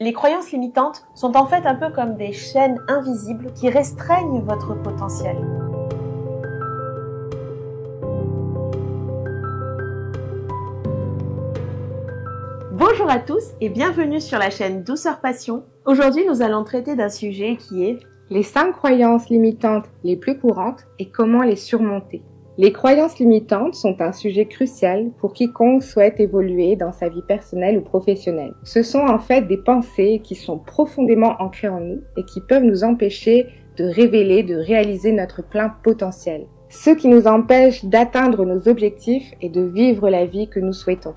Les croyances limitantes sont en fait un peu comme des chaînes invisibles qui restreignent votre potentiel. Bonjour à tous et bienvenue sur la chaîne Douceur Passion. Aujourd'hui, nous allons traiter d'un sujet qui est les 5 croyances limitantes les plus courantes et comment les surmonter. Les croyances limitantes sont un sujet crucial pour quiconque souhaite évoluer dans sa vie personnelle ou professionnelle. Ce sont en fait des pensées qui sont profondément ancrées en nous et qui peuvent nous empêcher de révéler, de réaliser notre plein potentiel. Ce qui nous empêche d'atteindre nos objectifs et de vivre la vie que nous souhaitons.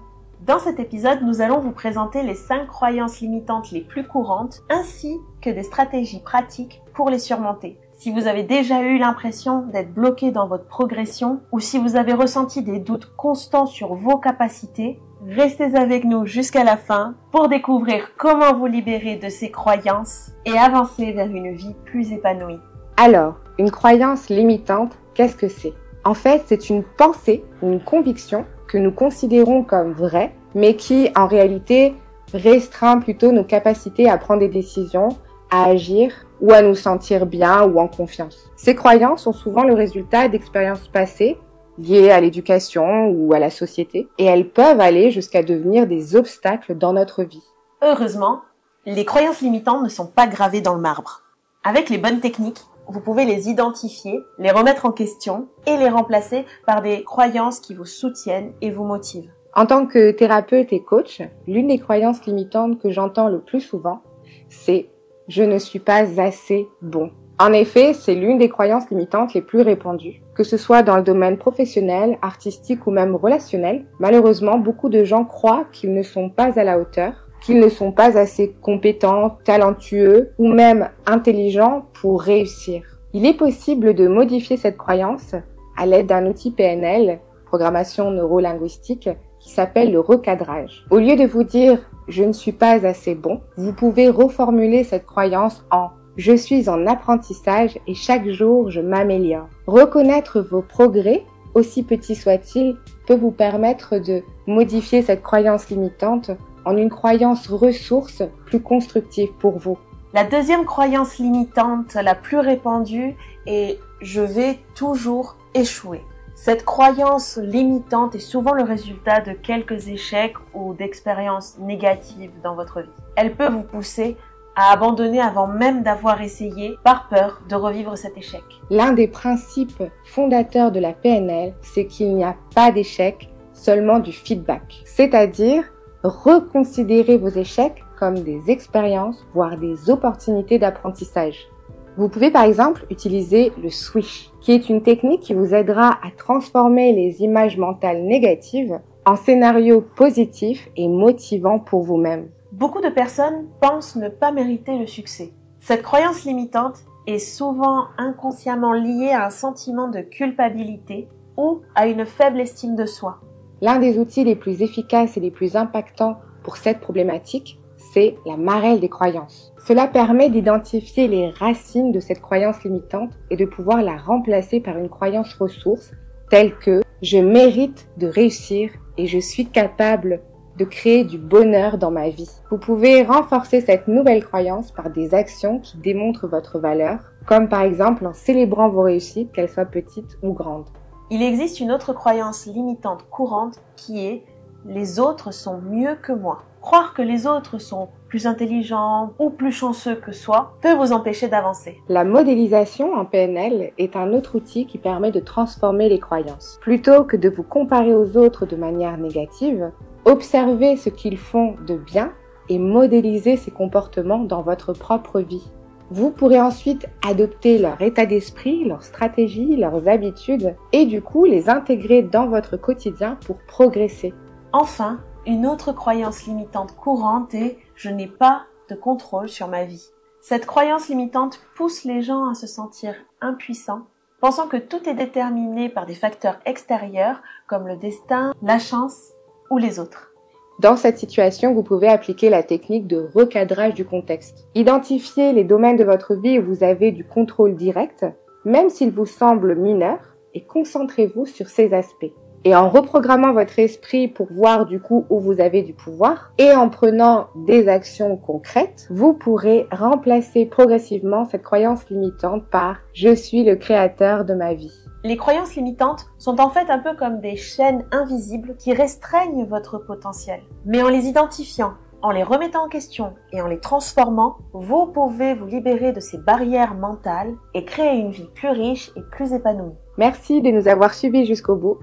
Dans cet épisode, nous allons vous présenter les 5 croyances limitantes les plus courantes, ainsi que des stratégies pratiques pour les surmonter. Si vous avez déjà eu l'impression d'être bloqué dans votre progression, ou si vous avez ressenti des doutes constants sur vos capacités, restez avec nous jusqu'à la fin pour découvrir comment vous libérer de ces croyances et avancer vers une vie plus épanouie. Alors, une croyance limitante, qu'est-ce que c'est ? En fait, c'est une pensée, une conviction que nous considérons comme vraie, mais qui, en réalité, restreint plutôt nos capacités à prendre des décisions, à agir ou à nous sentir bien ou en confiance. Ces croyances sont souvent le résultat d'expériences passées liées à l'éducation ou à la société, et elles peuvent aller jusqu'à devenir des obstacles dans notre vie. Heureusement, les croyances limitantes ne sont pas gravées dans le marbre. Avec les bonnes techniques, vous pouvez les identifier, les remettre en question et les remplacer par des croyances qui vous soutiennent et vous motivent. En tant que thérapeute et coach, l'une des croyances limitantes que j'entends le plus souvent, c'est « je ne suis pas assez bon ». En effet, c'est l'une des croyances limitantes les plus répandues. Que ce soit dans le domaine professionnel, artistique ou même relationnel, malheureusement, beaucoup de gens croient qu'ils ne sont pas à la hauteur, qu'ils ne sont pas assez compétents, talentueux ou même intelligents pour réussir. Il est possible de modifier cette croyance à l'aide d'un outil PNL, programmation neuro-linguistique, qui s'appelle le recadrage. Au lieu de vous dire « je ne suis pas assez bon », vous pouvez reformuler cette croyance en « je suis en apprentissage et chaque jour je m'améliore ». Reconnaître vos progrès, aussi petits soient-ils, peut vous permettre de modifier cette croyance limitante en une croyance ressource plus constructive pour vous. La deuxième croyance limitante la plus répandue est « je vais toujours échouer ». Cette croyance limitante est souvent le résultat de quelques échecs ou d'expériences négatives dans votre vie. Elle peut vous pousser à abandonner avant même d'avoir essayé par peur de revivre cet échec. L'un des principes fondateurs de la PNL, c'est qu'il n'y a pas d'échec, seulement du feedback. C'est-à-dire reconsidérez vos échecs comme des expériences, voire des opportunités d'apprentissage. Vous pouvez par exemple utiliser le switch, qui est une technique qui vous aidera à transformer les images mentales négatives en scénarios positifs et motivants pour vous-même. Beaucoup de personnes pensent ne pas mériter le succès. Cette croyance limitante est souvent inconsciemment liée à un sentiment de culpabilité ou à une faible estime de soi. L'un des outils les plus efficaces et les plus impactants pour cette problématique, c'est la marelle des croyances. Cela permet d'identifier les racines de cette croyance limitante et de pouvoir la remplacer par une croyance ressource telle que « je mérite de réussir et je suis capable de créer du bonheur dans ma vie ». Vous pouvez renforcer cette nouvelle croyance par des actions qui démontrent votre valeur, comme par exemple en célébrant vos réussites, qu'elles soient petites ou grandes. Il existe une autre croyance limitante courante qui est « les autres sont mieux que moi ». Croire que les autres sont plus intelligents ou plus chanceux que soi peut vous empêcher d'avancer. La modélisation en PNL est un autre outil qui permet de transformer les croyances. Plutôt que de vous comparer aux autres de manière négative, observez ce qu'ils font de bien et modélisez ces comportements dans votre propre vie. Vous pourrez ensuite adopter leur état d'esprit, leurs stratégies, leurs habitudes et du coup les intégrer dans votre quotidien pour progresser. Enfin, une autre croyance limitante courante est « je n'ai pas de contrôle sur ma vie ». Cette croyance limitante pousse les gens à se sentir impuissants, pensant que tout est déterminé par des facteurs extérieurs comme le destin, la chance ou les autres. Dans cette situation, vous pouvez appliquer la technique de recadrage du contexte. Identifiez les domaines de votre vie où vous avez du contrôle direct, même s'ils vous semblent mineurs, et concentrez-vous sur ces aspects. Et en reprogrammant votre esprit pour voir du coup où vous avez du pouvoir et en prenant des actions concrètes, vous pourrez remplacer progressivement cette croyance limitante par « je suis le créateur de ma vie ». Les croyances limitantes sont en fait un peu comme des chaînes invisibles qui restreignent votre potentiel. Mais en les identifiant, en les remettant en question et en les transformant, vous pouvez vous libérer de ces barrières mentales et créer une vie plus riche et plus épanouie. Merci de nous avoir suivis jusqu'au bout.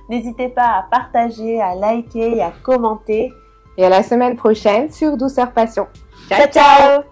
N'hésitez pas à partager, à liker et à commenter. Et à la semaine prochaine sur Douceur Passion. Ciao, ciao!